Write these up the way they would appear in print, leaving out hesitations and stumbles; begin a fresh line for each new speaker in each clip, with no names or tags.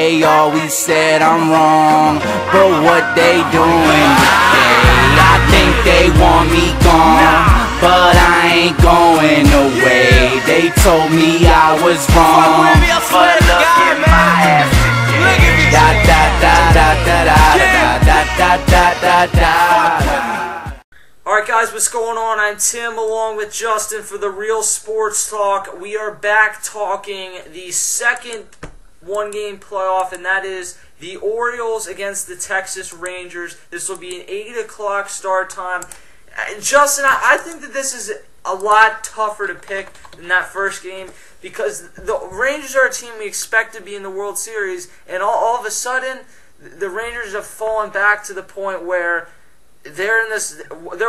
they always said I'm wrong, but what they doing today? I think they want me gone, but I ain't going away. They told me I was wrong, but look at my ass today. Da da da da da da da da da da da.
Alright guys, what's going on? I'm Tim along with Justin for the Real Sports Talk. We are back talking the second one-game playoff, and that is the Orioles against the Texas Rangers. This will be an 8 o'clock start time. Justin, I think that this is a lot tougher to pick than that first game because the Rangers are a team we expect to be in the World Series, and all of a sudden, the Rangers have fallen back to the point where they're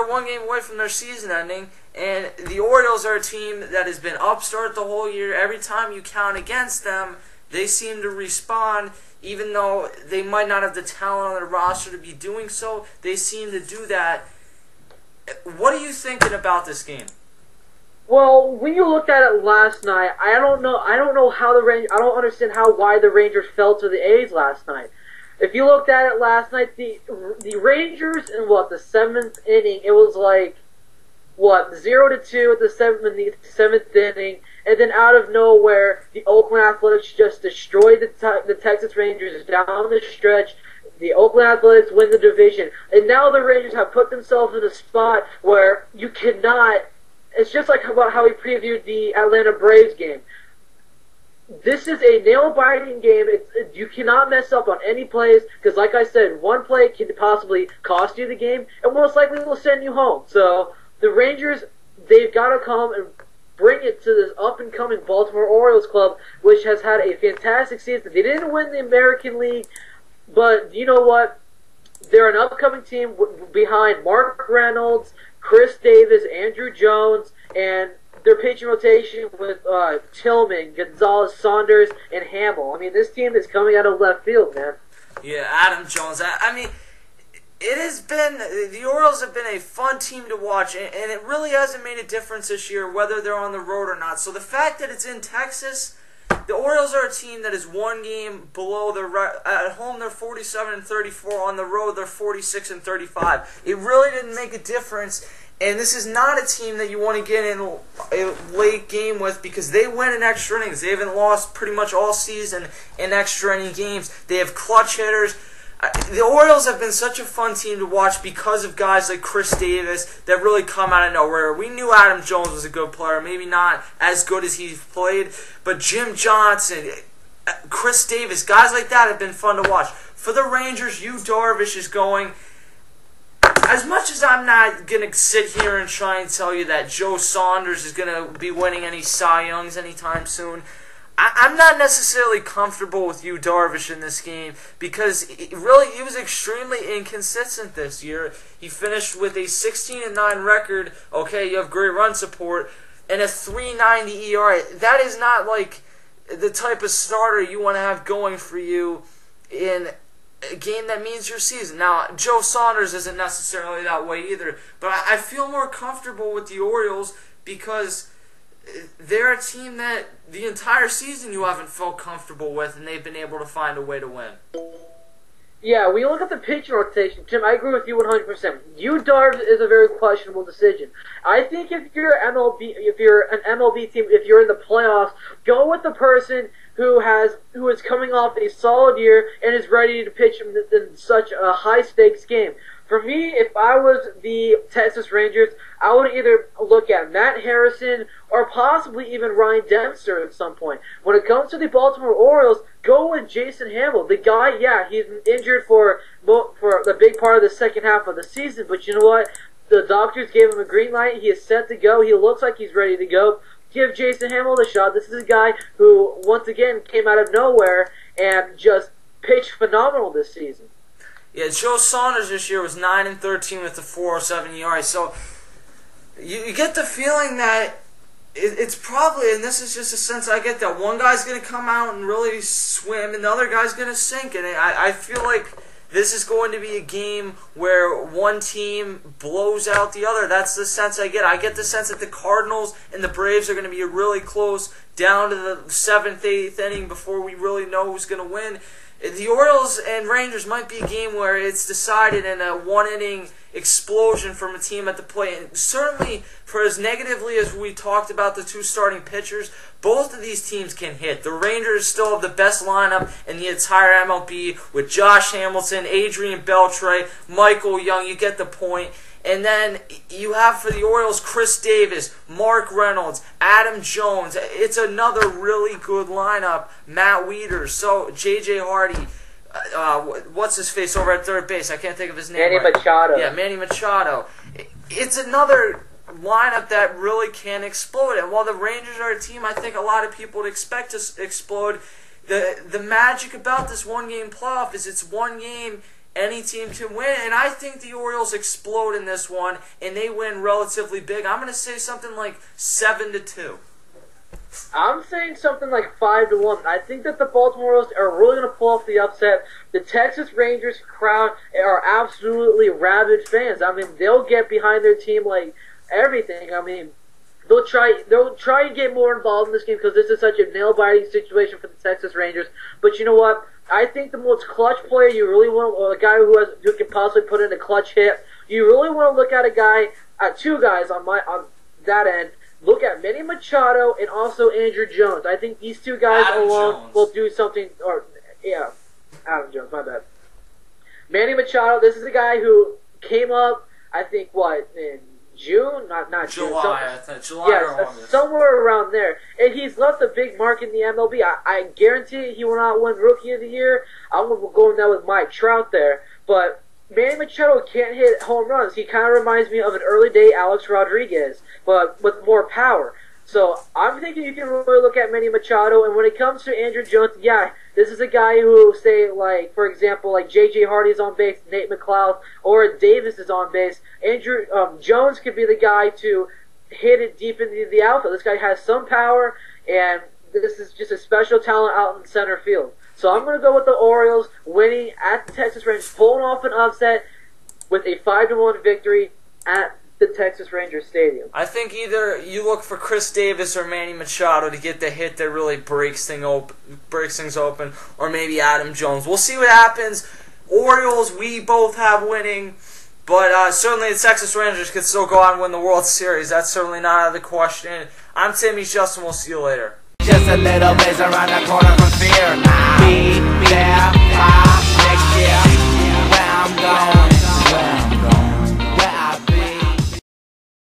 one game away from their season ending, and the Orioles are a team that has been upstart the whole year. Every time you count against them, they seem to respond, even though they might not have the talent on their roster to be doing so. They seem to do that. What are you thinking about this game?
Well, when you looked at it last night, I don't know how I don't understand why the Rangers fell to the A's last night. If you looked at it last night, the Rangers in the seventh inning, it was like 0-2 at the seventh inning, and then out of nowhere, the Oakland Athletics just destroyed the Texas Rangers down the stretch. The Oakland Athletics win the division, and now the Rangers have put themselves in a spot where you cannot. It's just like about how we previewed the Atlanta Braves game. This is a nail-biting game. You cannot mess up on any plays because, like I said, one play can possibly cost you the game and most likely will send you home. So the Rangers, they've got to come and bring it to this up-and-coming Baltimore Orioles club, which has had a fantastic season. They didn't win the American League, but you know what? They're an upcoming team behind Mark Reynolds, Chris Davis, Andrew Jones, and their pitching rotation with Tillman, Gonzalez, Saunders, and Hamill. I mean, this team is coming out of left field, man.
Yeah, Adam Jones. I mean, the Orioles have been a fun team to watch, and it really hasn't made a difference this year whether they're on the road or not. So the fact that it's in Texas, the Orioles are a team that is one game below at home they're 47-34, on the road they're 46-35. It really didn't make a difference. And this is not a team that you want to get in a late game with because they win in extra innings. They haven't lost pretty much all season in extra inning games. They have clutch hitters. The Orioles have been such a fun team to watch because of guys like Chris Davis that really come out of nowhere. We knew Adam Jones was a good player, maybe not as good as he's played, but Jim Johnson, Chris Davis, guys like that have been fun to watch. For the Rangers, Yu Darvish is going. As much as I'm not going to sit here and try and tell you that Joe Saunders is going to be winning any Cy Youngs anytime soon, I'm not necessarily comfortable with Yu Darvish in this game because he was extremely inconsistent this year. He finished with a 16-9 record. Okay, you have great run support and a 3.90 ERA. That is not like the type of starter you want to have going for you in a game that means your season. Now, Joe Saunders isn't necessarily that way either, but I feel more comfortable with the Orioles because they're a team that the entire season you haven't felt comfortable with, and they've been able to find a way to win.
Yeah, when you look at the pitching rotation, Tim, I agree with you 100%. Yu Darvish is a very questionable decision. I think if you're an MLB team, if you're in the playoffs, go with the person who is coming off a solid year and is ready to pitch in such a high-stakes game. For me, if I was the Texas Rangers, I would either look at Matt Harrison or possibly even Ryan Dempster at some point. When it comes to the Baltimore Orioles, go with Jason Hamill. The guy, yeah, he's injured for the big part of the second half of the season, but you know what? The doctors gave him a green light. He is set to go. He looks like he's ready to go. Give Jason Hamill the shot. This is a guy who, once again, came out of nowhere and just pitched phenomenal this season.
Yeah, Joe Saunders this year was 9-13 with a 4.07 ERA. So you get the feeling that it's probably, and this is just a sense I get, that one guy's going to come out and really swim and the other guy's going to sink. And I feel like this is going to be a game where one team blows out the other. That's the sense I get. I get the sense that the Cardinals and the Braves are going to be a really close down to the 7th, 8th inning before we really know who's going to win. The Orioles and Rangers might be a game where it's decided in a one-inning explosion from a team at the plate. And certainly, for as negatively as we talked about the two starting pitchers, both of these teams can hit. The Rangers still have the best lineup in the entire MLB with Josh Hamilton, Adrian Beltre, Michael Young. You get the point. And then you have for the Orioles Chris Davis, Mark Reynolds, Adam Jones. It's another really good lineup. Matt Wieters, so J.J. Hardy. What's his face over at third base? I can't think of his name.
Manny Machado.
Yeah, Manny Machado. It's another lineup that really can explode. And while the Rangers are a team I think a lot of people would expect to explode, the magic about this one-game playoff is it's one game. Any team can win, and I think the Orioles explode in this one, and they win relatively big. I'm going to say something like 7-2.
I'm saying something like 5-1. I think that the Baltimore Orioles are really going to pull off the upset. The Texas Rangers crowd are absolutely rabid fans. I mean, they'll get behind their team like everything. I mean, they'll try and get more involved in this game because this is such a nail-biting situation for the Texas Rangers. But you know what? I think the most clutch player you really want, or a guy who can possibly put in a clutch hit, you really want to look at two guys on that end. Look at Manny Machado and also Andrew Jones. I think these two guys alone will do something. Adam Jones, my bad. Manny Machado. This is a guy who came up. I think in June, not
July,
July or August. Somewhere around there. And he's left a big mark in the MLB. I guarantee he will not win Rookie of the Year. I'm going down with Mike Trout there. But Manny Machado can't hit home runs. He kind of reminds me of an early day Alex Rodriguez, but with more power. So I'm thinking you can really look at Manny Machado. And when it comes to Andrew Jones, this is a guy who, say, for example, J.J. Hardy's on base, Nate McLeod, or Davis is on base. Andrew Jones could be the guy to hit it deep into the outfield. This guy has some power, and this is just a special talent out in center field. So I'm going to go with the Orioles winning at the Texas Rangers, pulling off an upset with a 5-1 victory at the Texas Rangers Stadium.
I think either you look for Chris Davis or Manny Machado to get the hit that really breaks things open, or maybe Adam Jones. We'll see what happens. Orioles, we both have winning, but certainly the Texas Rangers could still go out and win the World Series. That's certainly not out of the question. I'm Timmy Justin. We'll see you later.
Just a little ways around the corner from fear. Be there, next year, where I'm going.